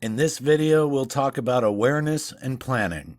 In this video, we'll talk about awareness and planning.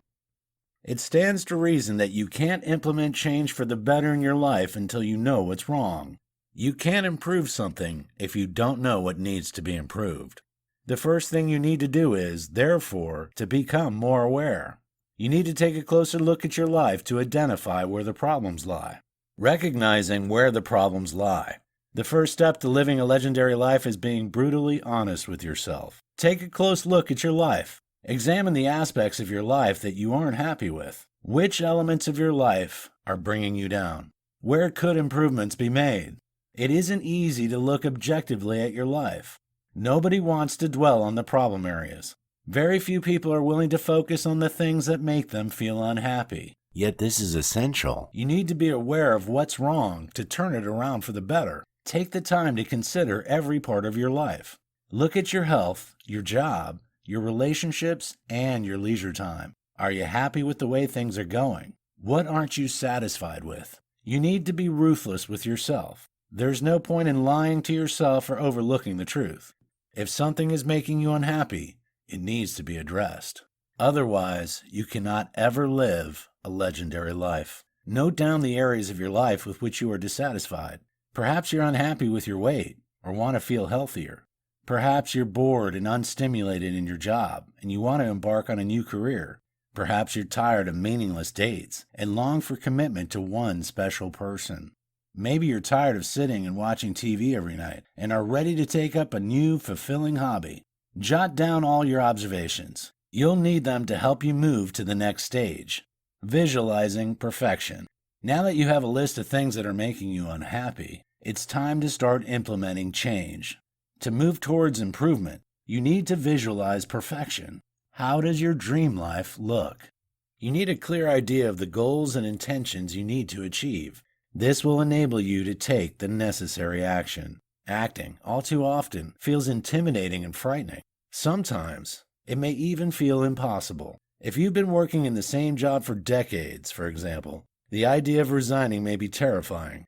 It stands to reason that you can't implement change for the better in your life until you know what's wrong. You can't improve something if you don't know what needs to be improved. The first thing you need to do is, therefore, to become more aware. You need to take a closer look at your life to identify where the problems lie. Recognizing where the problems lie. The first step to living a legendary life is being brutally honest with yourself. Take a close look at your life. Examine the aspects of your life that you aren't happy with. Which elements of your life are bringing you down? Where could improvements be made? It isn't easy to look objectively at your life. Nobody wants to dwell on the problem areas. Very few people are willing to focus on the things that make them feel unhappy. Yet this is essential. You need to be aware of what's wrong to turn it around for the better. Take the time to consider every part of your life. Look at your health, your job, your relationships, and your leisure time. Are you happy with the way things are going? What aren't you satisfied with? You need to be ruthless with yourself. There's no point in lying to yourself or overlooking the truth. If something is making you unhappy, it needs to be addressed. Otherwise, you cannot ever live a legendary life. Note down the areas of your life with which you are dissatisfied. Perhaps you're unhappy with your weight or want to feel healthier. Perhaps you're bored and unstimulated in your job and you want to embark on a new career. Perhaps you're tired of meaningless dates and long for commitment to one special person. Maybe you're tired of sitting and watching TV every night and are ready to take up a new, fulfilling hobby. Jot down all your observations. You'll need them to help you move to the next stage. Visualizing perfection. Now that you have a list of things that are making you unhappy, it's time to start implementing change. To move towards improvement, you need to visualize perfection. How does your dream life look? You need a clear idea of the goals and intentions you need to achieve. This will enable you to take the necessary action. Acting, all too often, feels intimidating and frightening. Sometimes, it may even feel impossible. If you've been working in the same job for decades, for example, the idea of resigning may be terrifying.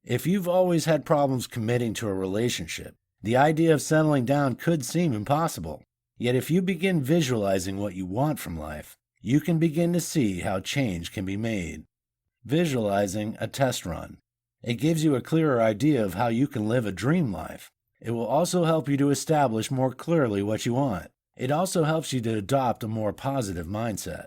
If you've always had problems committing to a relationship, the idea of settling down could seem impossible. Yet if you begin visualizing what you want from life, you can begin to see how change can be made. Visualizing a test run. It gives you a clearer idea of how you can live a dream life. It will also help you to establish more clearly what you want. It also helps you to adopt a more positive mindset.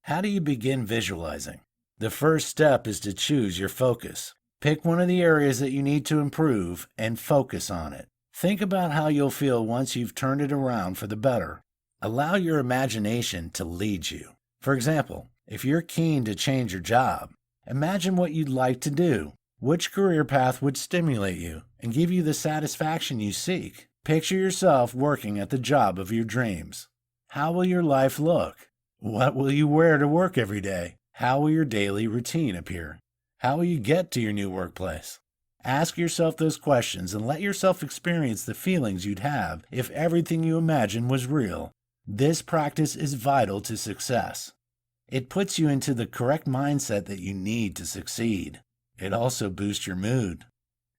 How do you begin visualizing? The first step is to choose your focus. Pick one of the areas that you need to improve and focus on it. Think about how you'll feel once you've turned it around for the better. Allow your imagination to lead you. For example, if you're keen to change your job, imagine what you'd like to do. Which career path would stimulate you and give you the satisfaction you seek? Picture yourself working at the job of your dreams. How will your life look? What will you wear to work every day? How will your daily routine appear? How will you get to your new workplace? Ask yourself those questions and let yourself experience the feelings you'd have if everything you imagine was real. This practice is vital to success. It puts you into the correct mindset that you need to succeed. It also boosts your mood.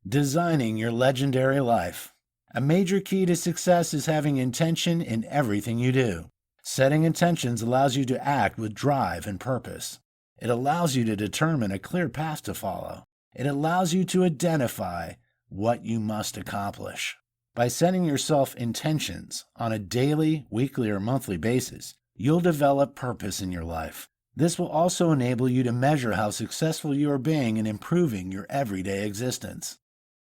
Designing your legendary life. A major key to success is having intention in everything you do. Setting intentions allows you to act with drive and purpose. It allows you to determine a clear path to follow. It allows you to identify what you must accomplish. By setting yourself intentions on a daily, weekly, or monthly basis, you'll develop purpose in your life. This will also enable you to measure how successful you are being in improving your everyday existence.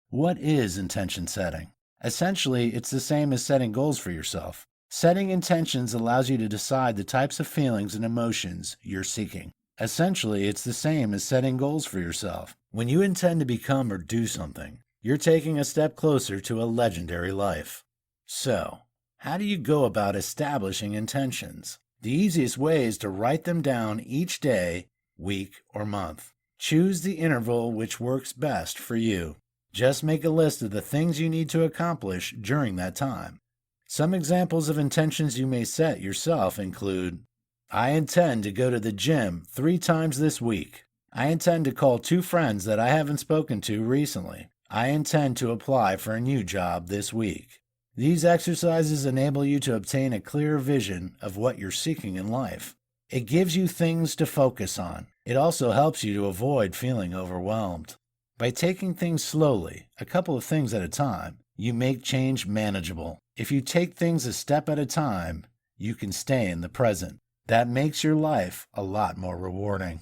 What is intention setting? Essentially, it's the same as setting goals for yourself. Setting intentions allows you to decide the types of feelings and emotions you're seeking. Essentially, it's the same as setting goals for yourself. When you intend to become or do something, you're taking a step closer to a legendary life. So, how do you go about establishing intentions? The easiest way is to write them down each day, week, or month. Choose the interval which works best for you. Just make a list of the things you need to accomplish during that time. Some examples of intentions you may set yourself include: I intend to go to the gym 3 times this week. I intend to call 2 friends that I haven't spoken to recently. I intend to apply for a new job this week. These exercises enable you to obtain a clear vision of what you're seeking in life. It gives you things to focus on. It also helps you to avoid feeling overwhelmed. By taking things slowly, a couple of things at a time, you make change manageable. If you take things a step at a time, you can stay in the present. That makes your life a lot more rewarding.